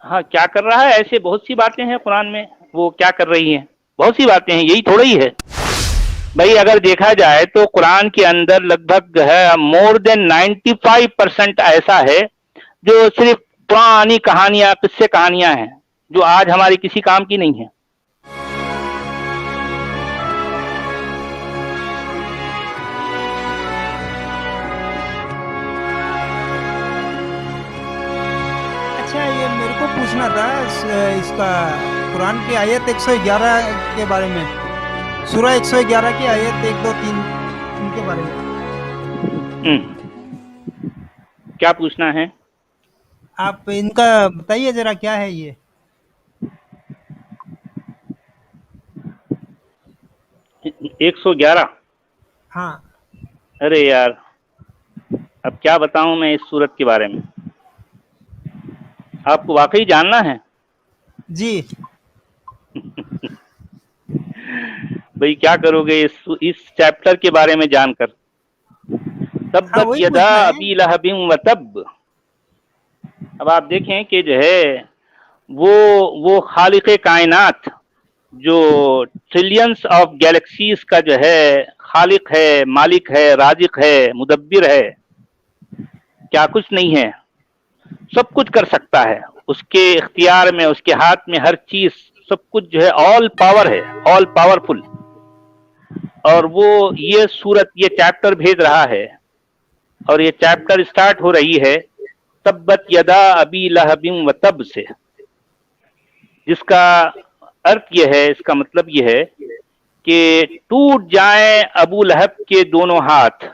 ہاں کیا کر رہا ہے، ایسے بہت سی باتیں ہیں قرآن میں. وہ کیا کر رہی ہیں، بہت سی باتیں ہیں، یہی تھوڑا ہی ہے بھائی. اگر دیکھا جائے تو قرآن کے اندر لگ بھگ ہے مور دین 95% ایسا ہے جو صرف پرانی کہانیاں، قصے کہانیاں ہیں جو آج ہماری کسی کام کی نہیں ہیں. اچھا یہ میرے کو پوچھنا تھا اس کا قرآن کی آیت 111 کے بارے میں، سورہ 111 کی آیت 1 2 3 ان کے بارے میں کیا پوچھنا ہے آپ ان کا بتائیے ذرا، کیا ہے یہ؟ 111؟ ہاں ارے یار اب کیا بتاؤں میں اس صورت کے بارے میں، آپ کو واقعی جاننا ہے؟ جی بھئی کیا کرو گے اس چیپٹر کے بارے میں جان کر؟ ہاں تبت وہی یدا پوچھنا ہے. ابی لہب وتب. اب آپ دیکھیں کہ جو ہے وہ خالق کائنات جو ٹریلینس آف گیلیکسیز کا جو ہے خالق ہے، مالک ہے، رازق ہے، مدبر ہے، کیا کچھ نہیں ہے، سب کچھ کر سکتا ہے. اس کے اختیار میں، اس کے ہاتھ میں ہر چیز، سب کچھ جو ہے آل پاور ہے، آل پاورفل. اور وہ یہ صورت، یہ چیپٹر بھیج رہا ہے، اور یہ چیپٹر سٹارٹ ہو رہی ہے تبت یدا ابی لہب وتب سے، جس کا ارتھ یہ ہے، اس کا مطلب یہ ہے کہ ٹوٹ جائیں ابو لہب کے دونوں ہاتھ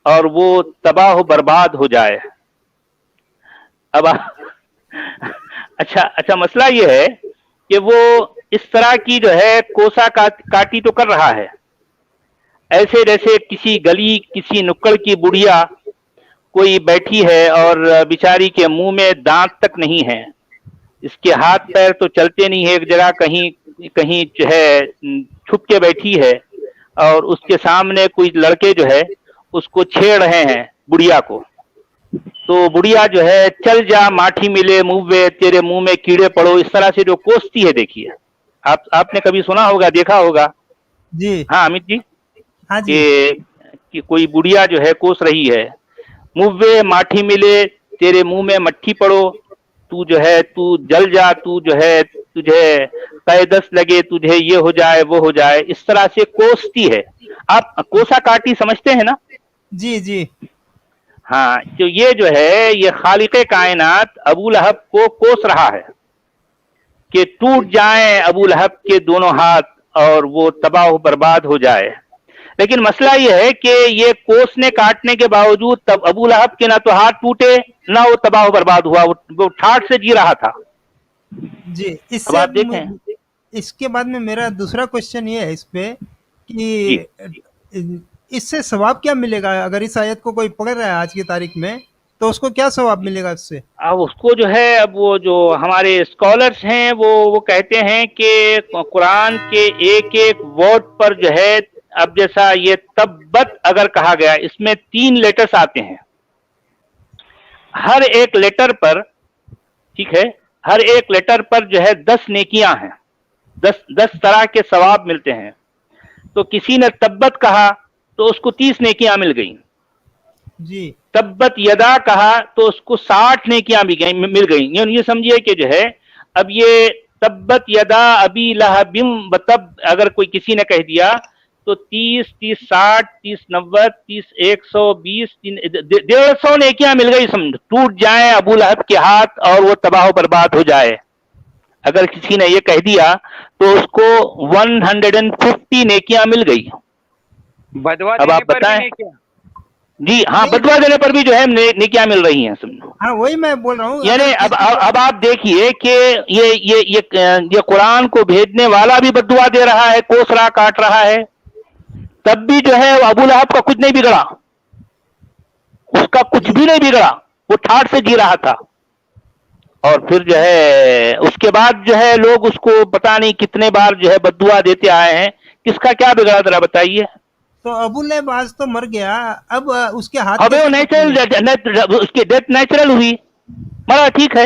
اور وہ تباہ و برباد ہو جائے. اب اچھا مسئلہ یہ ہے کہ وہ اس طرح کی جو ہے کوسا کاٹی تو کر رہا ہے، ایسے جیسے کسی گلی، کسی نکڑ کی بڑھیا کوئی بیٹھی ہے اور بیچاری کے منہ میں دانت تک نہیں ہے، اس کے ہاتھ پیر تو چلتے نہیں ہے، ایک جگہ کہیں جو ہے چھپ کے بیٹھی ہے، اور اس کے سامنے کوئی لڑکے جو ہے اس کو چھیڑ رہے ہیں بڑھیا کو. تو بڑھیا جو ہے چل جا ماٹھی ملے منہ تیرے منہ میں کیڑے پڑو، اس طرح سے جو کوستی ہے. دیکھیے آپ نے کبھی سنا ہوگا، دیکھا ہوگا. جی ہاں امیت جی، ہاں جی کہ کوئی بڑھیا جو ہے کوس رہی ہے، منہ ماٹھی ملے تیرے منہ میں مٹھی پڑو، تو جو ہے تو جل جا، تو جو ہے تجھے قیدس لگے، تجھے یہ ہو جائے وہ ہو جائے، اس طرح سے کوستی ہے. آپ کوسا کاٹی سمجھتے ہیں نا؟ جی جی ہاں، تو یہ جو ہے یہ خالق کائنات ابو لہب کو کوس رہا ہے کہ ٹوٹ جائیں ابو لہب کے دونوں ہاتھ اور وہ تباہ و برباد ہو جائے. لیکن مسئلہ یہ ہے کہ یہ کوسنے کاٹنے کے باوجود تب ابو لہب کے نہ تو ہاتھ ٹوٹے نہ وہ تباہ و برباد ہوا، وہ ٹھاٹ سے جی رہا تھا. جی اب آپ دیکھیں. اس کے بعد میں میرا دوسرا کوشچن یہ ہے اس پہ جی، کہ اس سے ثواب کیا ملے گا؟ اگر اس آیت کو کوئی پڑھ رہا ہے آج کی تاریخ میں تو اس کو کیا ثواب ملے گا اس سے؟ اب اس کو جو ہے، اب وہ جو ہمارے اسکالرس ہیں وہ کہتے ہیں کہ قرآن کے ایک ایک ورڈ پر جو ہے، اب جیسا یہ تبت اگر کہا گیا، اس میں 3 لیٹرز آتے ہیں، ہر ایک لیٹر پر، ٹھیک ہے، ہر ایک لیٹر پر جو ہے 10 نیکیاں ہیں، 10 طرح کے ثواب ملتے ہیں. تو کسی نے تبت کہا تو اس کو 30 نیکیاں مل گئیں. جی تبت یدا کہا تو اس کو 60 نیکیاں مل گئیں. یہ سمجھیے کہ جو ہے اب یہ تبت یدا ابی لہب وتب اگر کوئی کسی نے کہہ دیا تو 30 30 60 30 90 30 120 150 نیکیاں مل گئی. سمجھ، ٹوٹ جائیں ابو لہب کے ہاتھ اور وہ تباہ و برباد ہو جائے. اگر کسی نے یہ کہہ دیا تو اس کو 150 نیکیاں مل گئی. بدوا اب دینے آپ پر بھی بتائیں. نہیں کیا؟ جی ہاں، نہیں، بدوا دینے پر بھی جو ہے نیکیاں مل رہی ہیں. سمجھو، ہاں وہی میں بول رہا ہوں. یعنی اگر کسی کو اب آپ دیکھیے کہ یہ قرآن کو بھیجنے والا بھی بدعا دے رہا ہے، کوس رہا، کاٹ رہا ہے، تب بھی جو ہے ابو لہب کا کچھ نہیں بگڑا، اس کا کچھ بھی نہیں بگڑا، وہ ٹھاٹ سے جی رہا تھا. اور پھر جو ہے اس کے بعد جو ہے لوگ اس کو پتہ نہیں کتنے بار جو ہے بدعا دیتے آئے ہیں. کس کا کیا بگڑا ذرا بتائیے. تو ابو لہب آج تو مر گیا، اب اس کے ہاتھ ابھی وہ کیسے ٹوٹیں گے؟ نیچرل، اس کی ڈیتھ نیچرل ہوئی، مرا، ٹھیک ہے.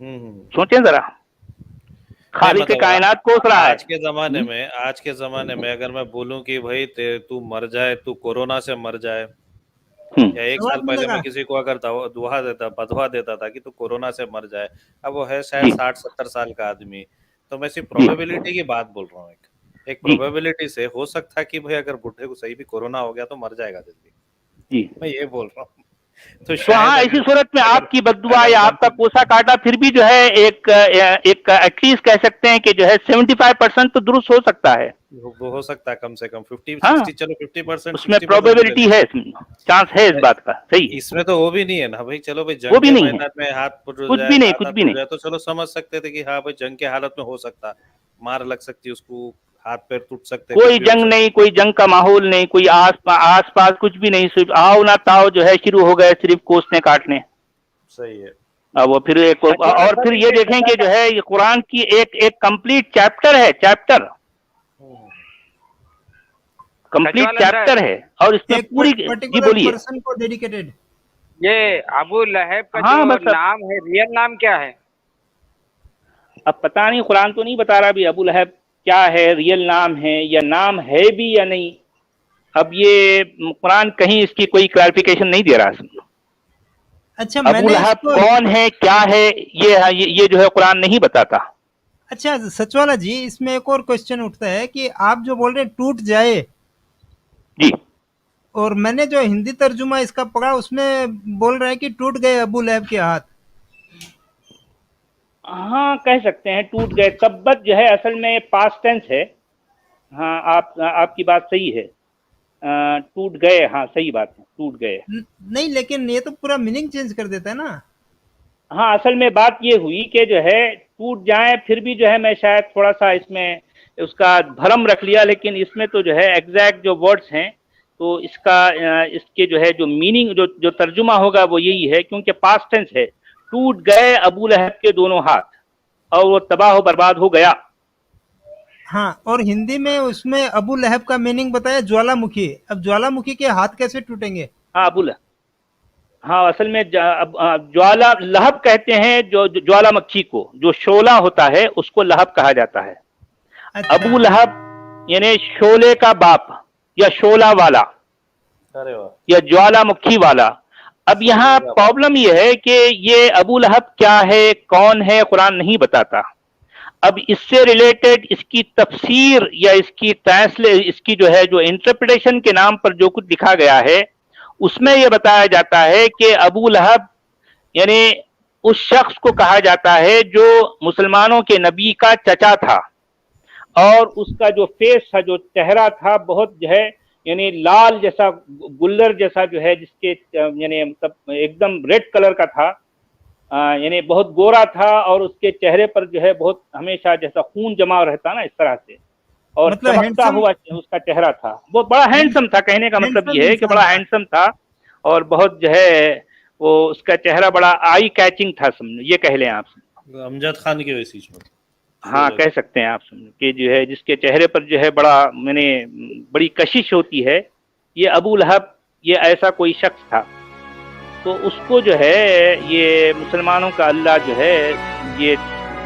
سوچیں ذرا, نہیں خالق مطلب کائنات کوس رہا ہے. آج کے زمانے میں اگر میں بولوں کہ بھائی تو مر جائے, تو کورونا سے مر جائے, یا ایک سال پہلے میں کسی کو اگر بدوا دیتا تھا کہ تو کورونا سے مر جائے, اب وہ ہے شاید 60-70 سال کا آدمی, تو میں صرف پروبیبلٹی کی بات بول رہا ہوں. ایک پروبیبلٹی سے ہو سکتا ہے کہ بھائی اگر بڈھے کو صحیح بھی کورونا ہو گیا تو مر جائے گا جلدی, جی میں یہ بول رہا ہوں. تو ہاں, ایسی صورت میں آپ کی بددعا یا آپ کا کوسا کاٹا پھر بھی جو ہے ایک ایٹ لیسٹ کہہ سکتے ہیں کہ جو ہے 75% تو درست ہو سکتا ہے, وہ ہو سکتا ہے کم سے کم 50-60, چلو 50%, اس میں پروبیبلٹی ہے, چانس ہے اس بات کا. صحیح, اس میں تو وہ بھی نہیں ہے نا بھائی. چلو بھائی جنگ کے میدان میں ہاتھ ٹوٹ جائے, کچھ بھی نہیں, تو چلو سمجھ سکتے تھے کہ ہاں بھائی جنگ کے حالت میں ہو سکتا, مار لگ سکتی اس کو, ہاتھ پیر ٹوٹ سکتے, کوئی جنگ نہیں, کوئی جنگ کا ماحول نہیں, کوئی آس پاس کچھ بھی نہیں, صرف آؤ نہ تاؤ جو ہے شروع ہو گئے صرف کوسنے کاٹنے. صحیح ہے. وہ پھر اور پھر یہ دیکھیں کہ جو ہے یہ قرآن کی ایک کمپلیٹ چیپٹر ہے, کمپلیٹ چیپٹر ہے, اور اس میں پوری, جی بولیے. پرسن کو ڈیڈیکیٹڈ. یہ ابو لہب کا جو نام ہے, ریئل نام کیا ہے؟ اب پتہ نہیں, قرآن تو نہیں بتا رہا بھی ابو لہب کیا ہے, ریئل نام ہے یا نام ہے بھی یا نہیں. اب یہ قرآن کہیں اس کی کوئی کلیریفیکیشن نہیں دے رہا. اچھا, ابو لہب کون ہے, کیا ہے, یہ جو ہے قرآن نہیں بتاتا. اچھا سچوالا جی, اس میں ایک اور کوشچن اٹھتا ہے کہ آپ جو بول رہے ہیں ٹوٹ جائے, جی, اور میں نے جو ہندی ترجمہ اس کا پڑھا اس میں بول رہا ہے کہ ٹوٹ گئے ابو لہب کے ہاتھ. ہاں کہہ سکتے ہیں ٹوٹ گئے. تبت جو ہے اصل میں پاسٹ ٹینس ہے. ہاں آپ کی بات صحیح ہے, ٹوٹ گئے, ہاں صحیح بات ہے, ٹوٹ گئے. نہیں, لیکن یہ تو پورا میننگ چینج کر دیتا ہے نا. ہاں اصل میں بات یہ ہوئی کہ جو ہے ٹوٹ جائیں, پھر بھی جو ہے میں شاید تھوڑا سا اس میں اس کا بھرم رکھ لیا, لیکن اس میں تو جو ہے ایگزیکٹ جو ورڈز ہیں تو اس کے جو ہے جو میننگ جو ترجمہ ہوگا وہ یہی ہے, کیونکہ پاسٹ ٹینس ہے. ٹوٹ گئے ابو لہب کے دونوں ہاتھ اور وہ تباہ و برباد ہو گیا. ہاں, اور ہندی میں اس میں ابو لہب کا میننگ بتایا جوالا مکھی. اب جوالا مکھی کے ہاتھ کیسے ٹوٹیں گے؟ ہاں ابو لہب, ہاں اصل میں جوالا لہب کہتے ہیں جو جوالا مکھی کو, جو شعلہ ہوتا ہے اس کو لہب کہا جاتا ہے. ابو لہب یعنی شعلے کا باپ یا شعلہ والا یا جوالا مکھی والا. اب یہاں پرابلم یہ ہے کہ یہ ابو لہب کیا ہے, کون ہے, قرآن نہیں بتاتا. اب اس سے ریلیٹڈ اس کی تفسیر یا اس کی جو ہے جو انٹرپریٹیشن کے نام پر جو کچھ لکھا گیا ہے اس میں یہ بتایا جاتا ہے کہ ابو لہب یعنی اس شخص کو کہا جاتا ہے جو مسلمانوں کے نبی کا چچا تھا, اور اس کا جو فیس تھا, جو چہرہ تھا, بہت جو ہے یعنی لال جیسا, گلر جیسا جو ہے, جس کے یعنی مطلب ایک دم ریڈ کلر کا تھا, یعنی بہت گورا تھا, اور اس کے چہرے پر جو ہے بہت ہمیشہ جیسا خون جمع رہتا نا اس طرح سے, اور چمکتا ہوا اس کا چہرہ تھا. بہت بڑا ہینڈسم تھا, کہنے کا مطلب یہ ہے کہ بڑا ہینڈسم تھا, اور بہت جو ہے وہ اس کا چہرہ بڑا آئی کیچنگ تھا, سمجھو یہ کہہ لیں آپ. امجد خان کی ویسی چھوٹ, ہاں کہہ سکتے ہیں آپ, سمجھو کہ جو ہے جس کے چہرے پر جو ہے بڑی کشش ہوتی ہے, یہ ابو لہب یہ ایسا کوئی شخص تھا. تو اس کو جو ہے یہ مسلمانوں کا اللہ جو ہے یہ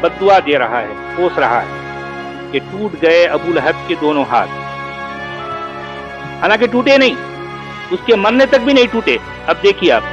بددعا دے رہا ہے, کوس رہا ہے کہ ٹوٹ گئے ابو لہب کے دونوں ہاتھ. حالانکہ ٹوٹے نہیں, اس کے مرنے تک بھی نہیں ٹوٹے. اب دیکھیے آپ,